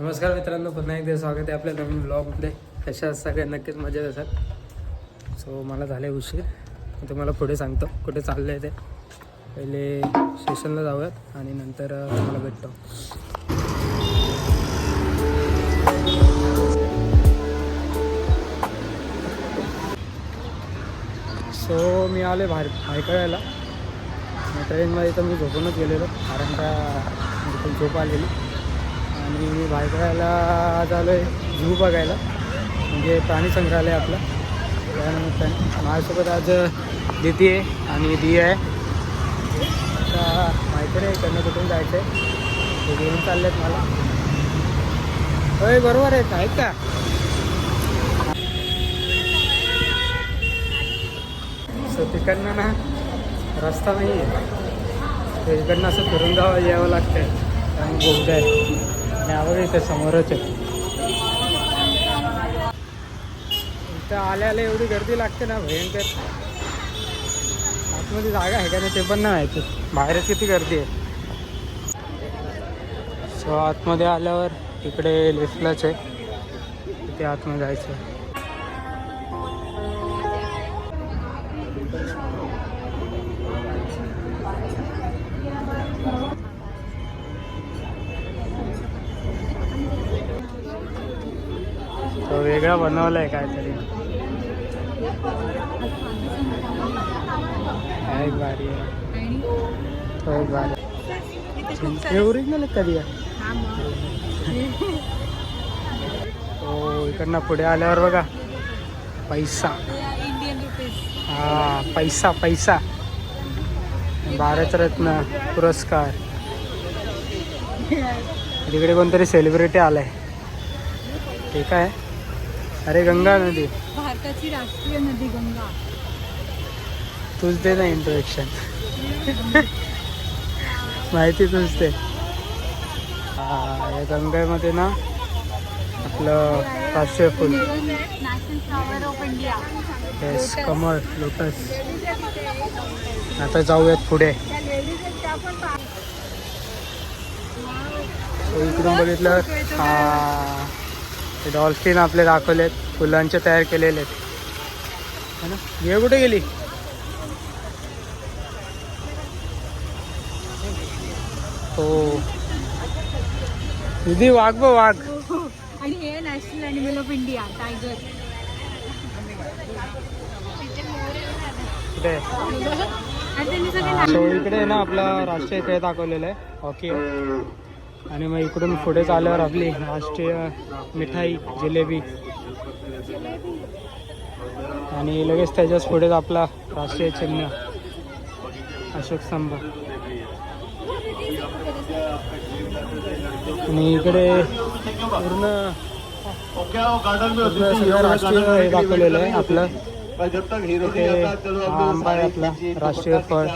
नमस्कार मित्रांनो, पुन्हा एकदा स्वागत आहे आपल्या नवीन ब्लॉगमध्ये. कशा सगळ्या नक्कीच मजेत असतात. सो मला झाले उशीर, मी तुम्हाला पुढे सांगतो कुठे चाललं आहे ते. पहिले स्टेशनला जाऊयात आणि नंतर तुम्हाला भेटतो. सो मी आले भायखळ्याला. ट्रेनमध्ये तर मी झोपूनच गेलेलो, कारण का झोप आलेली. आणि मी भायखळ्याला आज आलो आहे झू बघायला, म्हणजे प्राणी संग्रहालय आपला. त्यानिमित्ताने माझ्यासोबत आज दिदी आहे आणि दिया आहे. आता माहिती नाही त्यांना कुठून जायचं आहे, ते घेऊन चालले आहेत मला. होय बरोबर आहेत का? सो तिकडनं ना रस्ता नाही आहे, तर इकडनं असं फिरून यावं लागतं आहे. आणि बोगदा आहे आणि आवड इथे समोरच आहे. इथं आल्याला एवढी गर्दी लागते ना, भयंकर. आतमध्ये जागा आहे का नाही ते पण नाही माहिती, बाहेरच किती गर्दी आहे. सो आतमध्ये आल्यावर इकडे लिफ्टलाच आहे, तिथे आतमध्ये जायचं आहे. तो वेगळा बनवला आहे काहीतरी. एक भारी आहे, तो एक भारी. ओरिजिनल कधी आहे. हो, इकडनं पुढे आल्यावर बघा पैसा. हा, पैसा पैसा भारतरत्न पुरस्कार. तिकडे कोणतरी सेलिब्रिटी आलाय, ते काय? अरे गंगा नदी, भारताची राष्ट्रीय नदी गंगा. तूच दे ना इंट्रोडक्शन. माहिती तूच दे. या गंगेमध्ये ना आपलं राष्ट्रीय फुल, national flower of India. Yes, कमळ, लोटस. आता जाऊयात पुढे. इकडून बघितलं, ते डॉल्फिन आपले दाखवलेत, फुलांचे तयार केलेले आहेत है ना. हे कुठे गेली? हो दीदी, वाघ बघ, वाघ. आणि हे national animal of India, tiger. कुठे? आणि त्यांनी सगळे सो इकडे ना आपला राष्ट्रीय खेळ दाखवलेला आहे, हॉकी. आणि मग इकडून पुढे चालल्यावर आपली राष्ट्रीय मिठाई जिलेबी, आणि लगेच त्याच्याच पुढेच आपला राष्ट्रीय चिन्ह अशोक स्तंभ. आणि इकडे पूर्ण सगळं राष्ट्रीय हे दाखवलेलं आहे आपलं. इथे आंबा आहे आपला राष्ट्रीय फळ.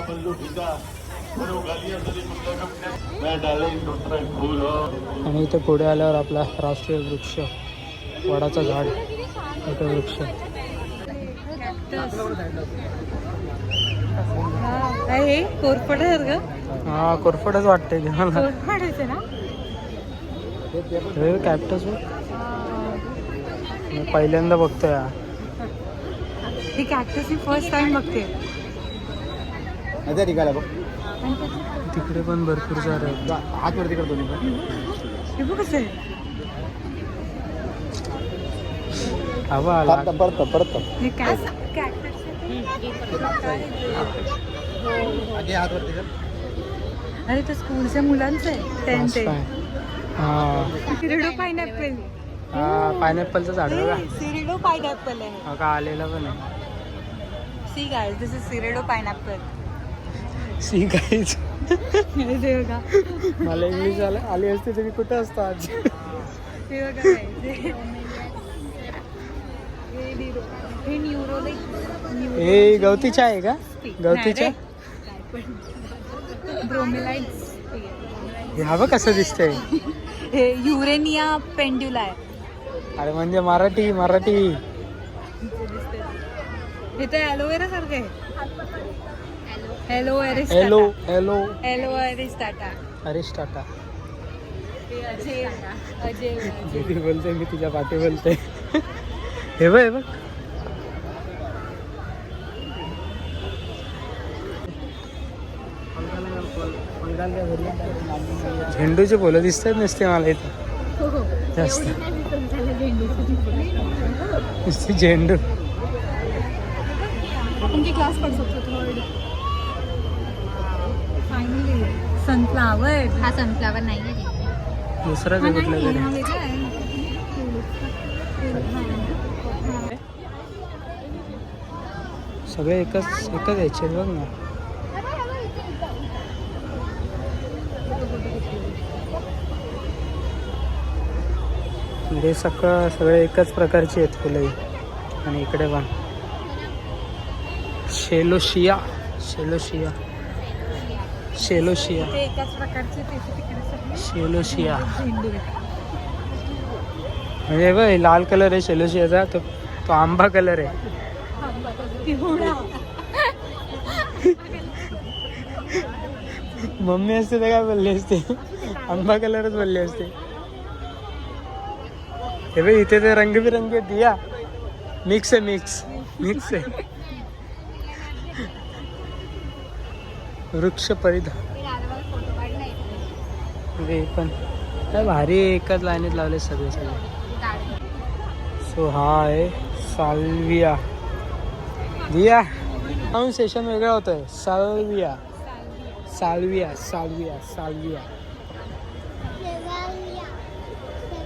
आणि इथे पुढे आल्यावर आपला राष्ट्रीय वृक्ष, वडाचं झाड, मोठं वृक्ष. हे कोरफड आहे का? हा, कोरफडच वाटते मला. कोरफडायचं ना, हे कॅक्टस मी पहिल्यांदा बघतोय. हे कॅक्टस मी फर्स्ट टाइम बघते. तिकडे पण भरपूर सारे आहेत. आतवरती करतो मी. हे बघ कसं आहे. हवा आला परत. हे कॅक्टस. अरे ते स्कूलच्या मुलांचं आहे, टेन्थ आहे. सिरिडो पायनॅपल. हा, पायनॅपलचं झाड बघा. सिरिडो पायनॅपल आहे का आलेलं पण आहे. सी गाइस, दिस इज सिरिडो पायनॅपल. See guys. हे बघा, मला इंग्लिश आली असते तर मी कुठं असतो आज. हे बघा, हे हे गवतीच्या आहे का? गवतीच्या ब्रोमेलाइड्स. हे हवं कसं दिसतंय. हे युरेनिया पेंड्युला आहे. अरे म्हणजे मराठी. हे तर ॲलोवेरा सारखं आहे. Aloe aristata. अरिस्टाटा. दीदी बोलते मी तुझ्या पाठी बोलते. हे बघ हे बघ. झेंडूचे फुलं दिसतात नसते मला इथं जास्त. नुसती झेंडू. क्लास पढ़ सकते थर्ड. Finally sunflower. हा सनफ्लावर नाही आहे दुसरा ते कुठलं तरी. सगळे एकच यायचे बघ ना. म्हणजे सगळे एकच प्रकारची आहेत फुलं. आणि इकडे पण शेलोशिया एकाच प्रकारचे शेलोशिया. म्हणजे बघ लाल कलर आहे शेलोशियाचा. तो आंबा कलर आहे. मम्मी असते तर काय बोलली असते. आंबा कलरच बोलली असते. हे बघ इथे ते रंगबिरंगी दिया. मिक्स आहे. वृक्ष परिधान. पण काय भारी एकाच लाईनीत लावले सगळे. सो हा आहे साल्विया. दिया सेशन वेगळं होतंय. साल्विया.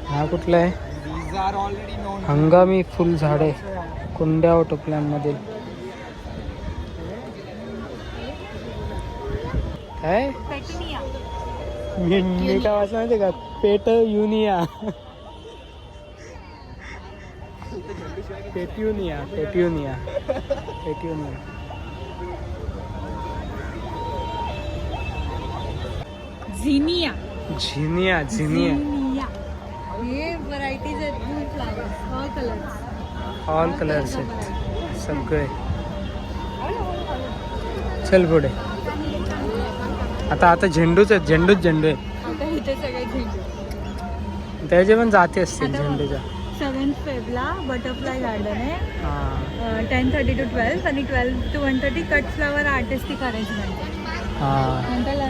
हा कुठला आहे. हंगामी फुल झाडे कुंड्या व टोपल्यांमध्ये. काय मी काय वाचलं माहिती का. पेटयुनिया. झिनिया. ये व्हरायटीज आहेत फ्लावर्स. ऑल कलर्स आहेत सगळे. चल पुढे. आता झेंडूच आहेत. झेंडू आहे. आता इथे सगळे झेंडू. त्याचे पण जाती असतील झेंडूच्या. 7th फेबला बटरफ्लाय गार्डन आहे. 10:30 to 12 आणि 12 to 1:30 cut flower artistic arrangement.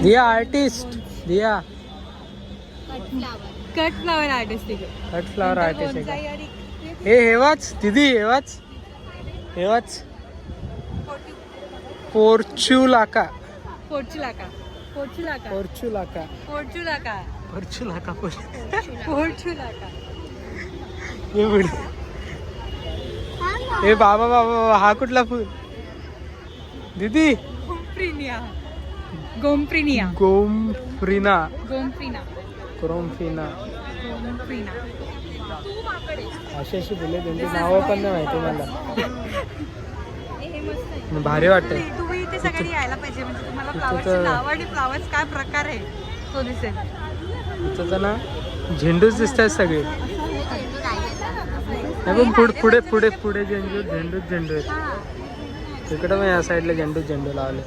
Diya artist. Cut flower artistic. हेवाच दीदी. हेवाच पोर्चुलाका. हे बाबा हा कुठला फुल दीदी. गोमफ्रिना. अशी फुले त्यांची नावं पण नाही माहिती मला. भारी वाटतंय. तुम्ही इथे सगळी यायला पाहिजे. म्हणजे तुम्हाला फ्लावर्सची नाव आणि फ्लावर्स काय प्रकार आहे तो दिसेल. इथं ना झेंडूच दिसतात सगळे. पण पुढे झेंडू आहेत. तिकडे पण या साईडला झेंडू लावले.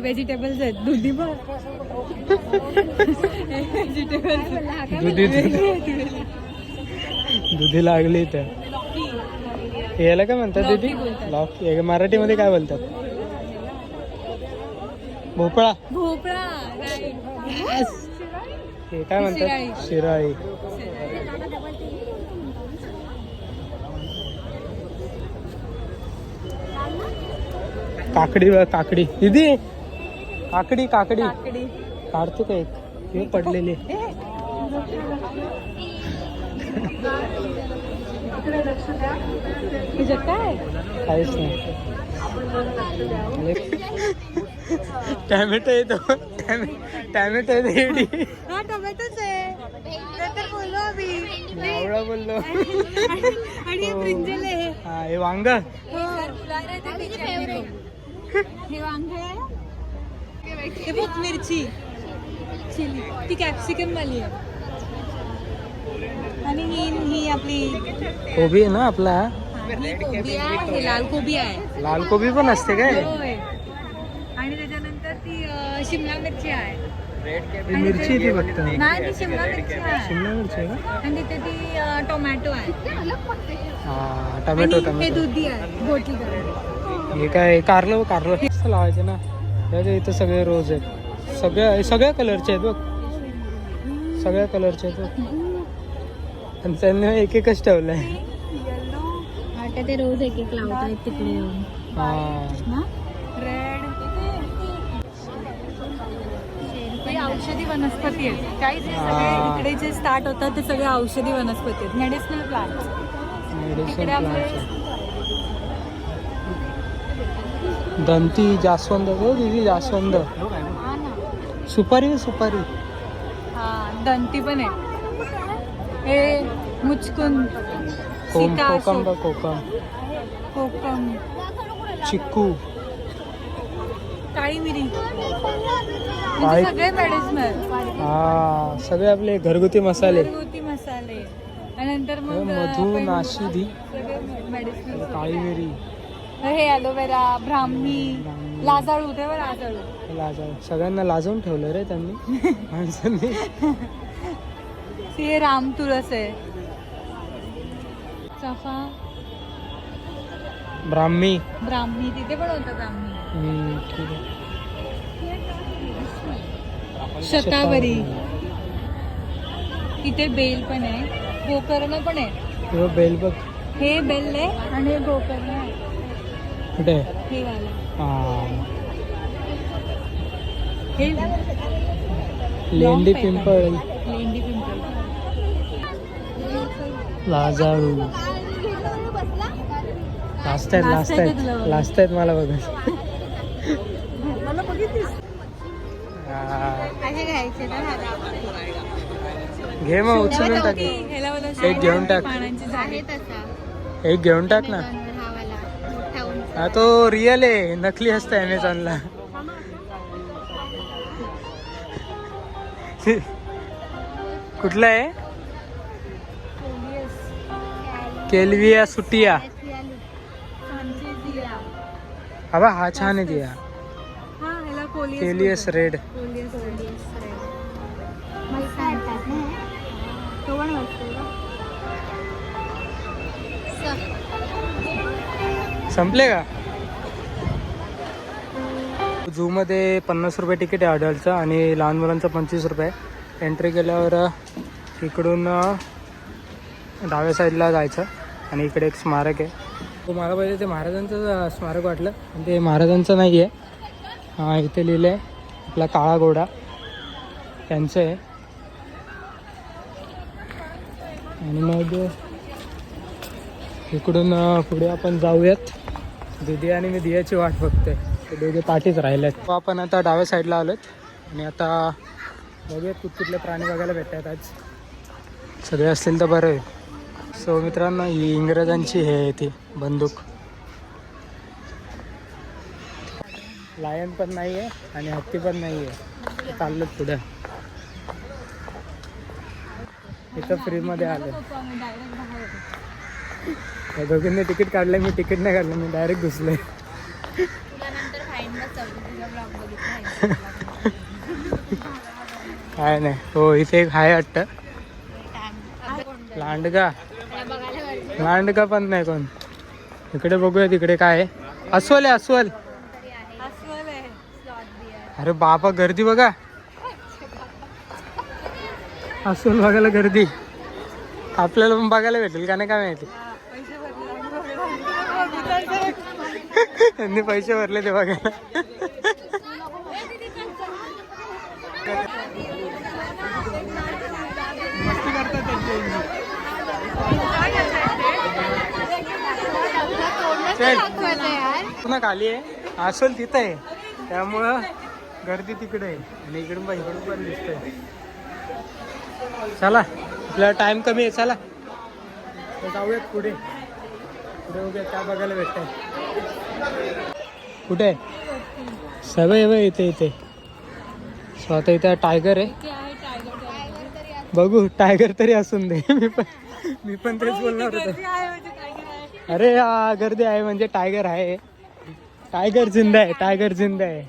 व्हेजिटेबल्स आहेत. दुधी लागली तर. याला काय म्हणतात दीदी. लॉकी. मराठीमध्ये काय बोलतात. भोपळा. हे काय म्हणतात. शिराळी. काकडी दीदी. काकडी काढतो का एक. हे पडलेली. काहीच नाही. टॅमॅटो येतो. रेडी. हा टोमॅटोच आहे. बोललो आम्ही. बोललो. आणि हे ब्रिंजल आहे. हा हे वांग. हे बघ मिरची चिली. ती कॅप्सिकम वाली आहे. आणि ही आपली कोबी आहे ना आपला. कोबी आहे. लाल कोबी आहे. लाल कोबी पण असते काय. आणि त्याच्यानंतर ती शिमला मिरची आहे. ही मिरची ती फक्त नाही ती शिमला मिरची आहे शिमला मिरची आहे का? आणि तिथे ती टोमॅटो आहे हा टमॅटो आणि हे टमॅटो दुधी आहे गोटी कलर. हे काय कारलं कारलं कसं लावायचं ना. त्याच्या इथं सगळे रोज आहेत सगळ्या कलरचे आहेत बघ सगळ्या कलरचे आहेत बघ आणि त्यांनी एक एकच ठेवलंय. आता ते रोज एक एक लावतात तिकडे येऊन हा रेड. हे औषधी वनस्पती आहेत काहीच हे सगळे इकडे जे स्टार्ट होतात ते सगळे औषधी वनस्पती आहेत मेडिसिनल प्लांट्स. मेडिसिन इकडे आपले दंती जास्वंद हो दीदी जास्वंद हा ना सुपारी सुपारी हा दंती पण आहे. हे मुचकुंद कोकम सीताशोक, बघ कोकम कोकम चिक्कू काळी मिरी काळी- म्हणजे सगळे मेडिसिनल हा सगळे आपले घरगुती मसाले घरगुती मसाले आणि नंतर मग मधु आपण नाशिदी सगळे मेडिसिनल. काळी मिरी हे ॲलोवेरा ब्राह्मी लाजाळू तेव्हा लाजाळू लाजाळ सगळ्यांना लाजवून ठेवलं रे त्यांनी माणसांनी. हे राम तुळस आहे. चाफा ब्राह्मी ब्राह्मी तिथे पण होतं ब्राह्मी. ठीक आहे. शतावरी तिथे बेल पण आहे गोकर्ण पण आहे. हो, बेल बघ हे बेल आहे आणि हे गोकर्ण आहे. कुठे हे वाला हा हे लेंडी long पिंपळ लेंडी पिंपळ. लाजाळू लास्ट आहेत मला बघा. मला बघितलीस हा. असे घ्यायचे ना घे मग उचलून टाक ह्याला मला एक घेऊन टाक. पानांची झाडे एक घेऊन टाक ना. हा तो रिअल आहे नकली असतं अमेझॉनला. कुठला आहे केल्विया सुटिया. अबा हा छान आहे दिया हा ह्याला केलियस रेड. संपले का. झू मध्ये 50 रुपये तिकीट आहे अडल्टचं आणि लहान मुलांचं 25 रुपये. एंट्री केल्यावर इकडून डाव्या साईडला जायचं आणि इकडे एक स्मारक आहे. तो मला पहिले ते महाराजांचं स्मारक वाटलं पण ते महाराजांचं नाही आहे. हा इथे लिहिलं आहे आपला काळा घोडा त्यांचं आहे. आणि मग इकडून पुढे आपण जाऊयात. दीदी आणि मी दियाची वाट बघतोय ते दोघे पाठीच राहिलेत. आपण आता डाव्या साईडला आलोत आणि आता बघूयात कुठले प्राणी बघायला भेटतात आज. सगळे असतील तर बरं आहे. सो मित्रांनो ही इंग्रजांची हे आहे ती बंदूक. लायन पण नाही आहे आणि हत्ती पण नाही आहे. चाललं पुढे इथं फ्रीमध्ये आलं. या दोघींनी तिकीट काढलं मी तिकीट नाही काढलं मी डायरेक्ट घुसले. काय नाही हो इथे एक आहे वाटतं लांडगा पण नाही कोण. इकडे बघूया तिकडे काय आहे. अस्वल आहे अस्वल. अरे बाबा गर्दी बघा. अस्वल बघायला गर्दी. आपल्याला पण बघायला भेटेल का नाही काय माहिती. त्यांनी पैसे भरले ते बघायला. मस्ती करतात पुन्हा खाली आहे अस्वल तिथं आहे त्यामुळं गर्दी तिकडे आहे आणि इकडून पण दिसतंय. चला आपल्याला टाइम कमी आहे चला जाऊयात पुढे पुढे काय बघायला भेटतंय. कुठे आहे सवय इथे इथे. स्वतः इथे टायगर आहे. बघू टायगर तरी असून दे. मी पण तेच बोलणार होतो. अरे हा गर्दी आहे म्हणजे टायगर आहे. टायगर जिंदा आहे. टायगर जिंदा आहे.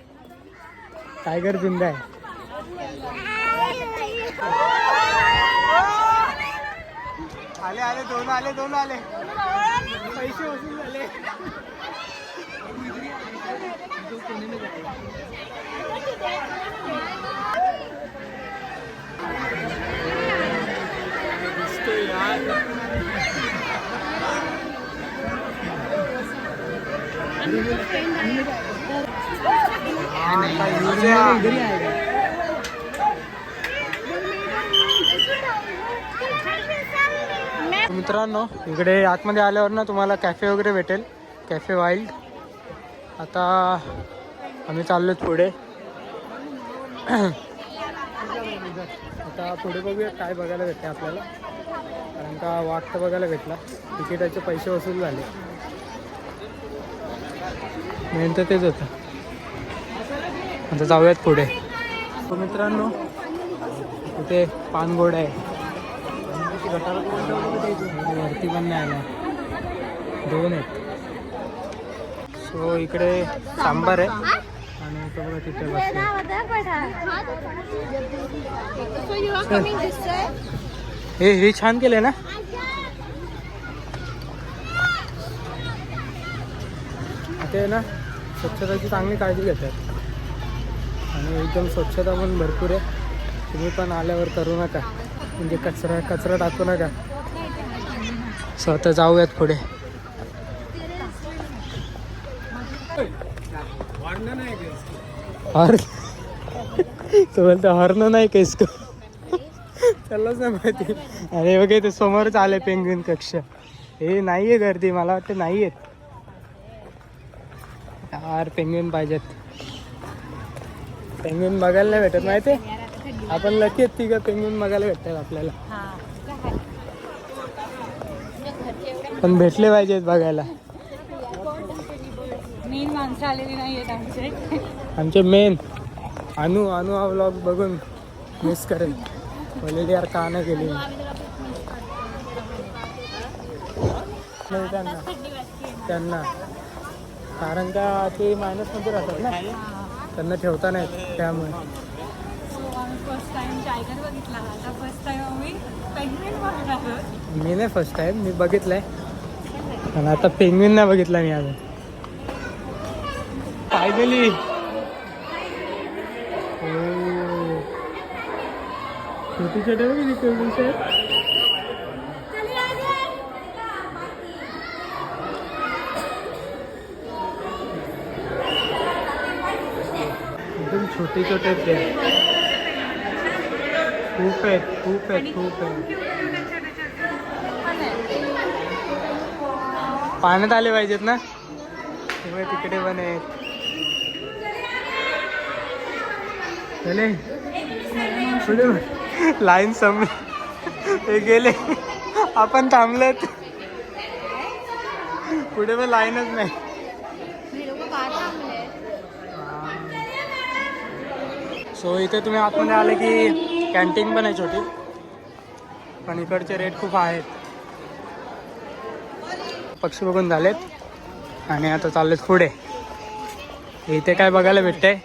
टायगर जिंदा आहे. आले दोन आले पैसे वसूल झाले. दिसतोय यार. मित्रांनो इकडे आतमध्ये आल्यावर ना तुम्हाला कॅफे वगैरे भेटेल, कॅफे वाईल्ड. आता आम्ही चाललोच पुढे. आता पुढे बघूया काय बघायला भेटते आपल्याला, कारण का वाट तर बघायला भेटला. तिकिटाचे पैसे वसूल झाले, मेन तर तेच होतं. आता जाऊयात पुढे. तो मित्रांनो इथे पानगोड आहे, वरती पण नाही आला, दोन आहेत. सो इकडे सांबार आहे आणि तो बघा तिथे बसले. हे छान केलंय ना. ते ना स्वच्छताची चांगली काळजी घेतात आणि एकदम स्वच्छता पण भरपूर आहे. तुम्ही पण आल्यावर करू नका, म्हणजे कचरा टाकू नका. स्वतः जाऊयात पुढे. तो बोलतो हॉर्न नाही का इसको. चलाच नाही माहिती. अरे बघा ते समोरच आले पेंग्विन कक्ष. हे नाहीये गर्दी, मला वाटतं नाही आहेत यार. पेंग्विन पाहिजेत, पेंग्विन बघायला नाही भेटत माहिती. आपण लकी आहेत तिघं, पेंग्विन बघायला भेटतात आपल्याला. पण भेटले पाहिजेत बघायला. मेन माणसं आलेली नाही आहेत आमचे मेन अनु हा व्लॉग बघून मिस करेल. बोलेली यार का नाही गेली त्यांना, कारण का ते मायनसमध्ये राहतात ना, त्यांना ठेवता नाहीत त्यामुळे. फर्स्ट टाइम टायगर बघितला, आता फर्स्ट टाइम आम्ही पेंग्विन बघणार. मी नाही फर्स्ट टाइम, मी बघितलंय आणि आता पेंग्विन नाही बघितला मी अजून. फायनली छोटी छोटे बघितली पेंग्विन्स आहेत. एकदम छोटे छोटे आहेत ते, खूप आहेत. पाण्यात आले पाहिजेत ना, तेव्हा तिकडे पण आहेत. लाईन संपली, ते गेले, आपण थांबलोत. पुढे पण लाईनच नाही. सो इथे तुम्ही आतमध्ये आले की कॅन्टीन पण आहे छोटी, पण इकडचे रेट खूप आहेत. पक्षी बघून झालेत आणि आता चाललेत पुढे. इथे काय बघायला भेटतंय,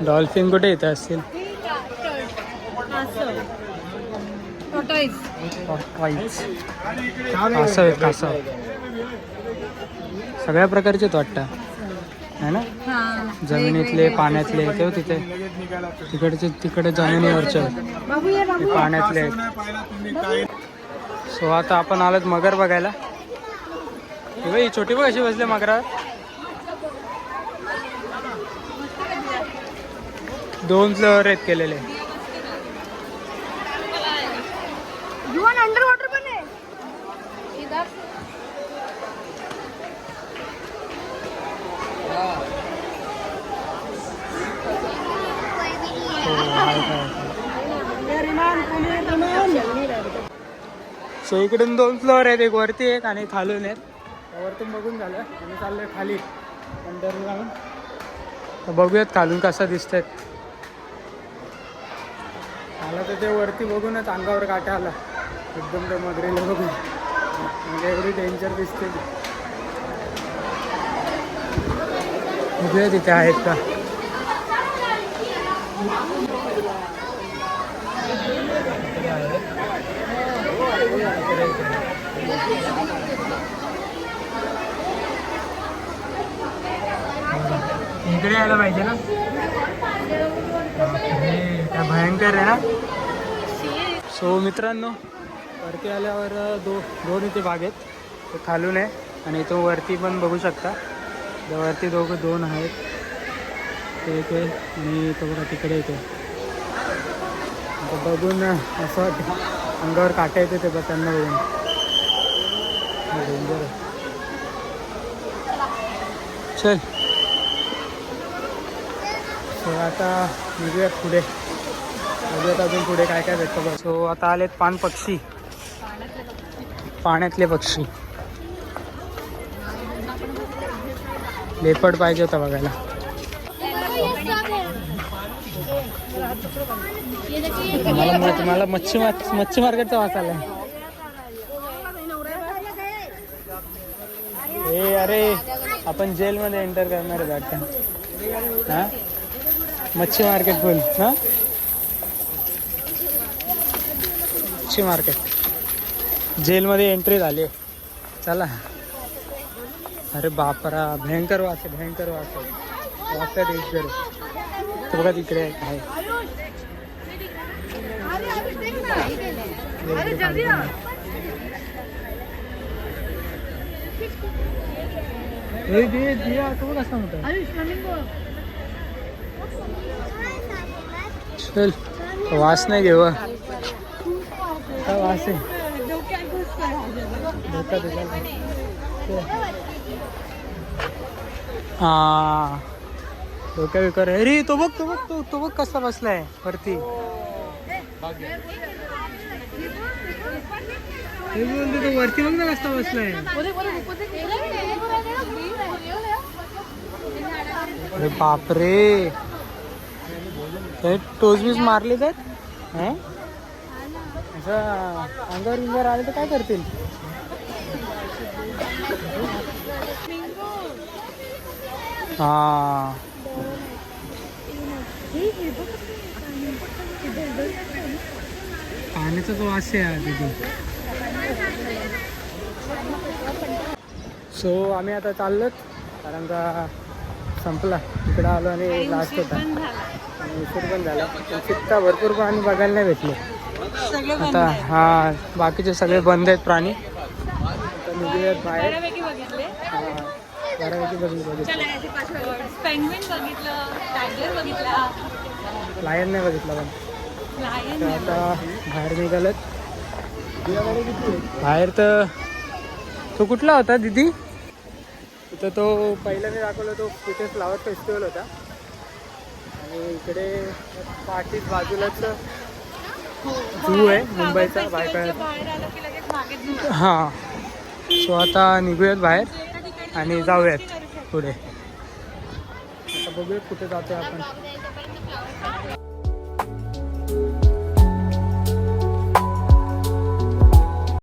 डॉल्फिन कुठे इथे असतील. कासव सगळ्या प्रकारचेच वाटतं है ना. जमिनीतले, पाण्यातले तेव्हा तिथे तिकडे जमिनीवरचे पाण्यातले. सो आता आपण आलोत मगर बघायला. ही छोटी बघ कशी बसले मगरावर. 2 फ्लोअर आहेत केलेले. सो इकडून 2 फ्लोअर आहेत, एक वरती एक आणि खालून आहेत. वरतून बघून झालं आणि चाललंय खाली अंडर ग्राउंड. तर बघूयात खालून कसं दिसतंय. मला तर ते वरती बघूनच अंगावर काटा आला एकदम. ते मगरीला बघून म्हणजे एवढी डेंजर दिसते. बघूया तिथे आहेत का. इकडे यायला पाहिजे ना. काय भयंकर आहे ना. सो मित्रांनो, वरती आल्यावर दोन इथे बाग आहेत. ते खालून आहे आणि तो वरती पण बघू शकता. वरती दोन आहेत. ते इथे आणि तो बघा तिकडे येते. बघून असं वाटतं अंगावर काटा येते ते त्यांना बघून. डेंजर आहे. चल सो आता निघूयात पुढे. बघूयात अजून पुढे काय काय भेटतं बघ. सो आता आलेत पक्षी, पाण्यातले पक्षी. लेपर्ड पाहिजे होता बघायला. मला मच्छी मार्केटचा वास आलाय. ए अरे आपण जेलमध्ये एंटर करणार आहे वाटतं. हां मच्छी मार्केट फुल. हां मच्छी मार्केट जेलमध्ये एंट्री झाली. चला. अरे बापरा भयंकर वास आहे, भयंकर वास आहे. वाजता डेंजर. तर बघा तिकडे आहे. कसा होता. चल वास नाही घेऊ. काय वास आहे. हा डोक्या विकार. अरे तो बघ कसा बसलाय वरती. तो वरती बघ ना कसा बसलाय. अरे बापरे टोचबीज मारले तर असं अंगावर आले तर काय करतील. हा पाण्याचा तो वास आहे तिथे. सो आम्ही आता चाललोत कारण का संपला. इकडं आलो आणि लास्ट होता आणि उशीर पण झाला. चित्ता भरपूर प्राणी बघायला नाही भेटले आता. हा बाकीचे सगळे बंद आहेत प्राणी. आता निघूयात बाहेर. बऱ्यापैकी बघितले. लायन नाही बघितला पण. आता बाहेर निघालत. बाहेर तर तो कुठला होता दीदी. तिथं तो पहिला मी दाखवला तो तिथे फ्लावर फेस्टिवल होता. आणि इकडे पाठीच बाजूलाच झू आहे मुंबईचा भायखळ्याचा. हां सो आता निघूयात बाहेर आणि जाऊयात पुढे. आता बघूयात कुठे जातो आपण.